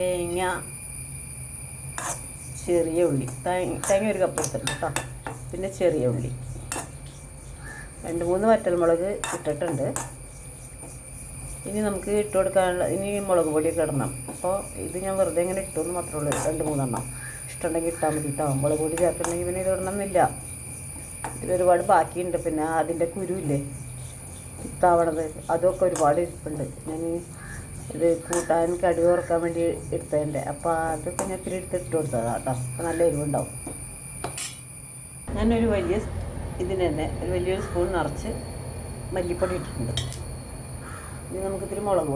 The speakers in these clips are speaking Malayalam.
തേങ്ങ, ചെറിയ ഉള്ളി, തേങ്ങ ഒരു കപ്പ് എടുത്തിട്ടുണ്ട് കേട്ടോ. പിന്നെ ചെറിയ ഉള്ളി, 2-3 വറ്റൽമുളക് ഇട്ടിട്ടുണ്ട്. ഇനി നമുക്ക് ഇട്ട് കൊടുക്കാനുള്ള മുളക് പൊടിയൊക്കെ ഇടണം. അപ്പോൾ ഇത് ഞാൻ വെറുതെ ഇങ്ങനെ ഇട്ടുമെന്ന് മാത്രമേ ഉള്ളൂ. 2-3 എണ്ണം ഇഷ്ടമുണ്ടെങ്കിൽ ഇട്ടാൽ മതി കേട്ടോ. മുളക് പൊടി ചേർത്തിട്ടുണ്ടെങ്കിൽ പിന്നെ ഇത് ഇടണമെന്നില്ല. ഇതിലൊരുപാട് ബാക്കിയുണ്ട്. പിന്നെ അതിൻ്റെ കുരുവില്ലേ ഇത്താവണത്, അതൊക്കെ ഒരുപാട് ഇരിപ്പുണ്ട്. ഞാൻ ഇത് കൂട്ടാൻ കടുക് വറുക്കാൻ വേണ്ടി എടുത്തതിൻ്റെ. അപ്പോൾ അതൊക്കെ ഞാൻ ഇത്തിരി ഇട്ട് കൊടുത്തതാണ് കേട്ടോ. അപ്പോൾ നല്ല എരിവുണ്ടാവും. ഞാനൊരു വലിയൊരു സ്പൂൺ നിറച്ച് മല്ലിപ്പൊടി ഇട്ടിട്ടുണ്ട്. ഇനി നമുക്കിത്തിരി മുളക്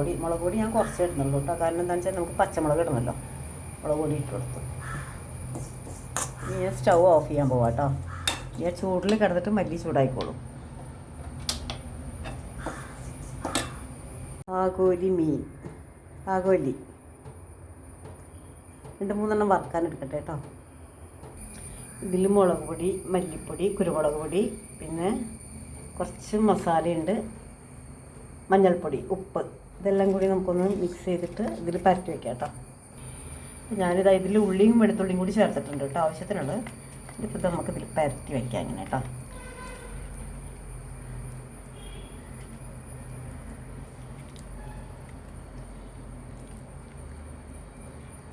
പൊടി ഞാൻ കുറച്ച് ഇടുന്നുള്ളൂ കേട്ടോ. കാരണം എന്താണെന്ന് വെച്ചാൽ നമുക്ക് പച്ചമുളക് ഇടണമല്ലോ. മുളക് പൊടി ഇട്ട് കൊടുത്തു. ഇനി ഞാൻ സ്റ്റൗ ഓഫ് ചെയ്യാൻ പോവാം കേട്ടോ. ഞാൻ ചൂടിൽ കിടന്നിട്ട് മല്ലി ചൂടായിക്കോളും. ആഗോലി 2-3 വറുക്കാൻ എടുക്കട്ടെ കേട്ടോ. ഇതിൽ മുളക് പൊടി, മല്ലിപ്പൊടി, കുരുമുളക് പൊടി, പിന്നെ കുറച്ച് മസാലയുണ്ട്, മഞ്ഞൾപ്പൊടി, ഉപ്പ്, ഇതെല്ലാം കൂടി നമുക്കൊന്ന് മിക്സ് ചെയ്തിട്ട് ഇതിൽ പരട്ടി വയ്ക്കാം കേട്ടോ. ഇതിൽ ഉള്ളിയും വെളുത്തുള്ളിയും കൂടി ചേർത്തിട്ടുണ്ട് കേട്ടോ, ആവശ്യത്തിനുള്ളത്. ഇതിപ്പോൾ നമുക്കിതിൽ പരട്ടി വയ്ക്കാം ഇങ്ങനെ കേട്ടോ.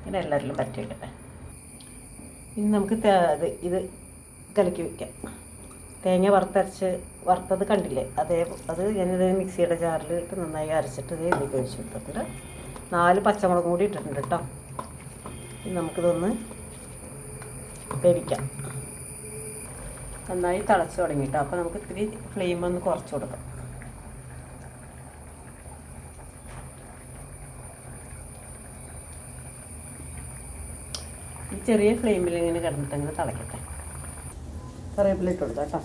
ഇങ്ങനെ എല്ലാവരിലും പരട്ടി വയ്ക്കട്ടെ. ഇനി നമുക്ക് ഇത് കലക്കി വയ്ക്കാം. തേങ്ങ വറുത്തത് കണ്ടില്ലേ, അത് ഞാനിത് മിക്സിയുടെ ജാറിൽ ഇട്ട് നന്നായി അരച്ചിട്ട് ഇതിലേക്ക് ഒഴിച്ച് കൊടുത്തിട്ട് 4 പച്ചമുളകും കൂടി ഇട്ടിട്ടുണ്ട് കേട്ടോ. ഇനി നമുക്കിതൊന്ന് വേവിക്കാം. നന്നായി തിളച്ച് തുടങ്ങി കേട്ടോ. അപ്പോൾ നമുക്ക് ഇത്തിരി ഫ്ലെയിം ഒന്ന് കുറച്ച് കൊടുക്കാം. ഈ ചെറിയ ഫ്ലെയിമിൽ ഇങ്ങനെ കിടന്നിട്ട് അങ്ങനെ തിളക്കട്ടെ. കറിവേപ്പില ഇട്ട് കൊടുക്കാം കേട്ടോ.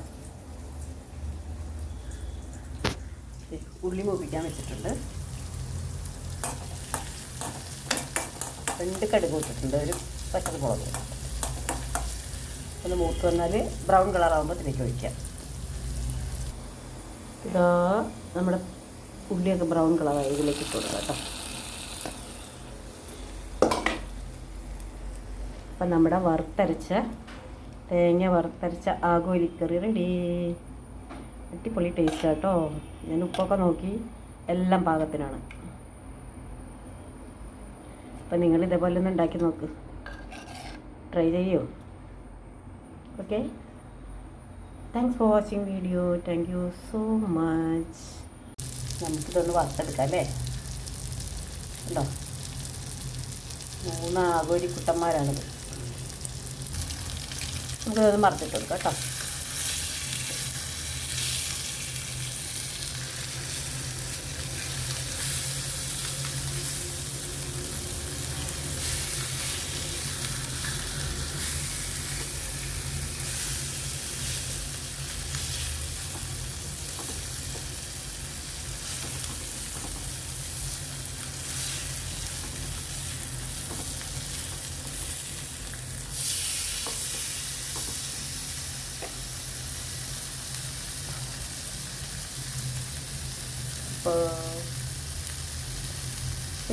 ഉള്ളി മൂപ്പിക്കാൻ വെച്ചിട്ടുണ്ട്. 2 കടുക് ഇട്ടിട്ടുണ്ട്, ഒരു പച്ചമുളക്. ഒന്ന് മൂത്ത് വന്നാൽ ബ്രൗൺ കളറാകുമ്പോൾ ഇതിലേക്ക് ഒഴിക്കാം. ഇതാ നമ്മുടെ ഉള്ളിയൊക്കെ ബ്രൗൺ കളറായി, ഇതിലേക്ക് ഇട്ട് കൊടുക്കാം കേട്ടോ. അപ്പം നമ്മുടെ തേങ്ങ വറുത്തരച്ച ആഗോലിക്കറി റെഡി. അടിപൊളി ടേസ്റ്റ് കേട്ടോ. ഞാൻ ഉപ്പൊക്കെ നോക്കി, എല്ലാം പാകത്തിനാണ്. അപ്പം നിങ്ങൾ ഇതേപോലെ ഒന്ന് ഉണ്ടാക്കി നോക്ക്, ട്രൈ ചെയ്യൂ. Okay, thanks for watching video. Thank you so much. നമുക്കിതൊന്ന് വറുത്തെടുക്കാം അല്ലേ. ഉണ്ടോ, 3 ആഗോലി കുട്ടന്മാരാണിത്. നമുക്കിതൊന്ന് മറച്ചിട്ട് കൊടുക്കാം കേട്ടോ.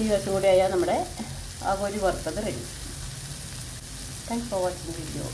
ഈ വശം കൂടി ആയാൽ നമ്മുടെ ആഗോലി വറുത്തത് ready. Thanks for watching video.